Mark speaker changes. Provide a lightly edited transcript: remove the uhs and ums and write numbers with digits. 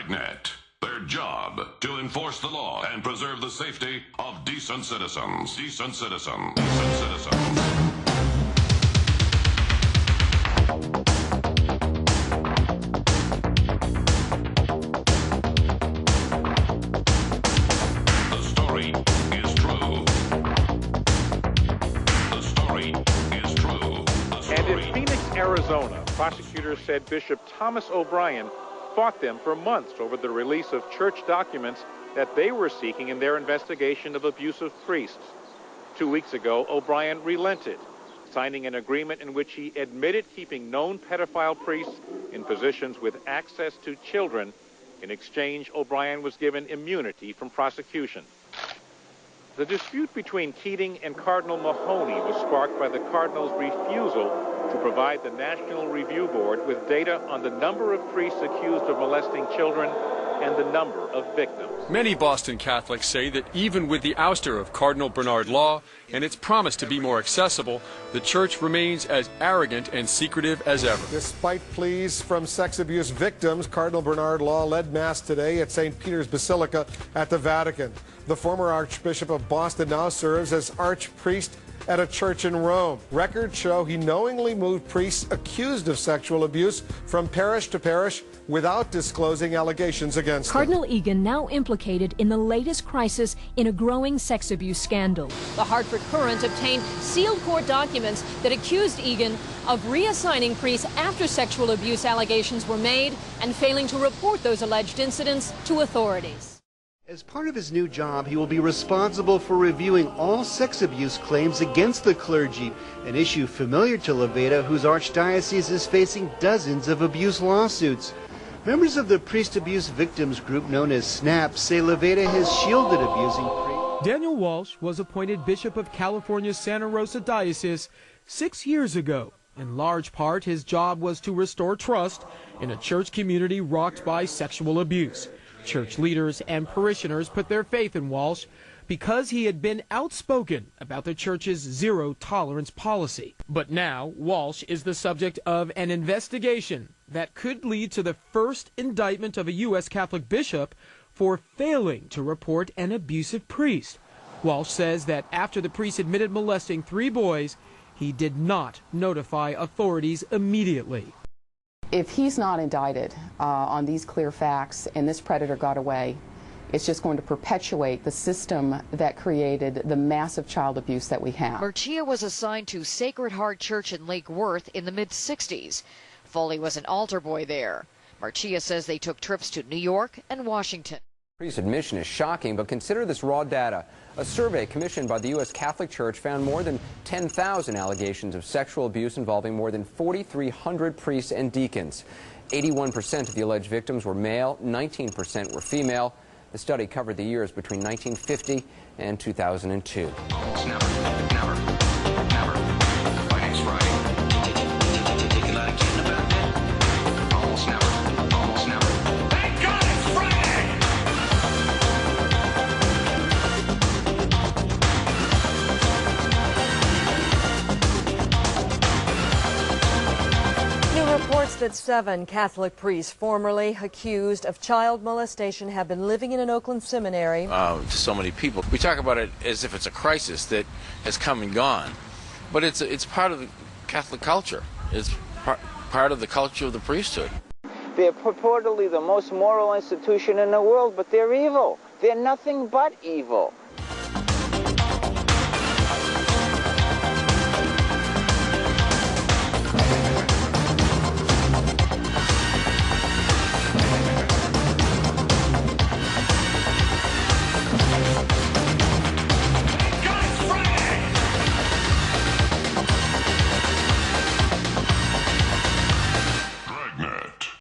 Speaker 1: Dragnet. Their job to enforce the law and preserve the safety of decent citizens. Decent citizens. Decent citizens. The story is true. The story is true.
Speaker 2: And in Phoenix, Arizona, prosecutors said Bishop Thomas O'Brien fought them for months over the release of church documents that they were seeking in their investigation of abusive priests. 2 weeks ago, O'Brien relented, signing an agreement in which he admitted keeping known pedophile priests in positions with access to children. In exchange, O'Brien was given immunity from prosecution. The dispute between Keating and Cardinal Mahoney was sparked by the Cardinal's refusal to provide the National Review Board with data on the number of priests accused of molesting children and the number of victims.
Speaker 3: Many Boston Catholics say that even with the ouster of Cardinal Bernard Law and its promise to be more accessible, the church remains as arrogant and secretive as ever.
Speaker 4: Despite pleas from sex abuse victims, Cardinal Bernard Law led Mass today at St. Peter's Basilica at the Vatican. The former Archbishop of Boston now serves as archpriest at a church in Rome. Records show he knowingly moved priests accused of sexual abuse from parish to parish without disclosing allegations against them.
Speaker 5: Cardinal Egan now implicated in the latest crisis in a growing sex abuse scandal.
Speaker 6: The Hartford Courant obtained sealed court documents that accused Egan of reassigning priests after sexual abuse allegations were made and failing to report those alleged incidents to authorities.
Speaker 7: As part of his new job, he will be responsible for reviewing all sex abuse claims against the clergy, an issue familiar to Levada, whose archdiocese is facing dozens of abuse lawsuits. Members of the priest abuse victims group known as SNAP say Levada has shielded abusing priests.
Speaker 8: Daniel Walsh was appointed Bishop of California's Santa Rosa Diocese 6 years ago. In large part, his job was to restore trust in a church community rocked by sexual abuse. Church leaders and parishioners put their faith in Walsh because he had been outspoken about the church's zero-tolerance policy. But now, Walsh is the subject of an investigation that could lead to the first indictment of a U.S. Catholic bishop for failing to report an abusive priest. Walsh says that after the priest admitted molesting 3 boys, he did not notify authorities immediately.
Speaker 9: If he's not indicted on these clear facts and this predator got away, it's just going to perpetuate the system that created the massive child abuse that we have.
Speaker 10: Marcia was assigned to Sacred Heart Church in Lake Worth in the mid-60s. Foley was an altar boy there. Marcia says they took trips to New York and Washington.
Speaker 11: Priest admission is shocking, but consider this raw data. A survey commissioned by the U.S. Catholic Church found more than 10,000 allegations of sexual abuse involving more than 4,300 priests and deacons. 81% of the alleged victims were male, 19% were female. The study covered the years between 1950 and 2002.
Speaker 1: Almost never. By next Friday. You can let a kid in about that. Almost never. Almost never. Thank God it's Friday!
Speaker 12: New reports that 7 Catholic priests formerly accused of child molestation have been living in an Oakland seminary.
Speaker 13: To so many people. We talk about it as if it's a crisis that has come and gone, but it's part of the Catholic culture. It's part of the culture of the priesthood.
Speaker 14: They're purportedly the most moral institution in the world, but they're evil. They're nothing but evil.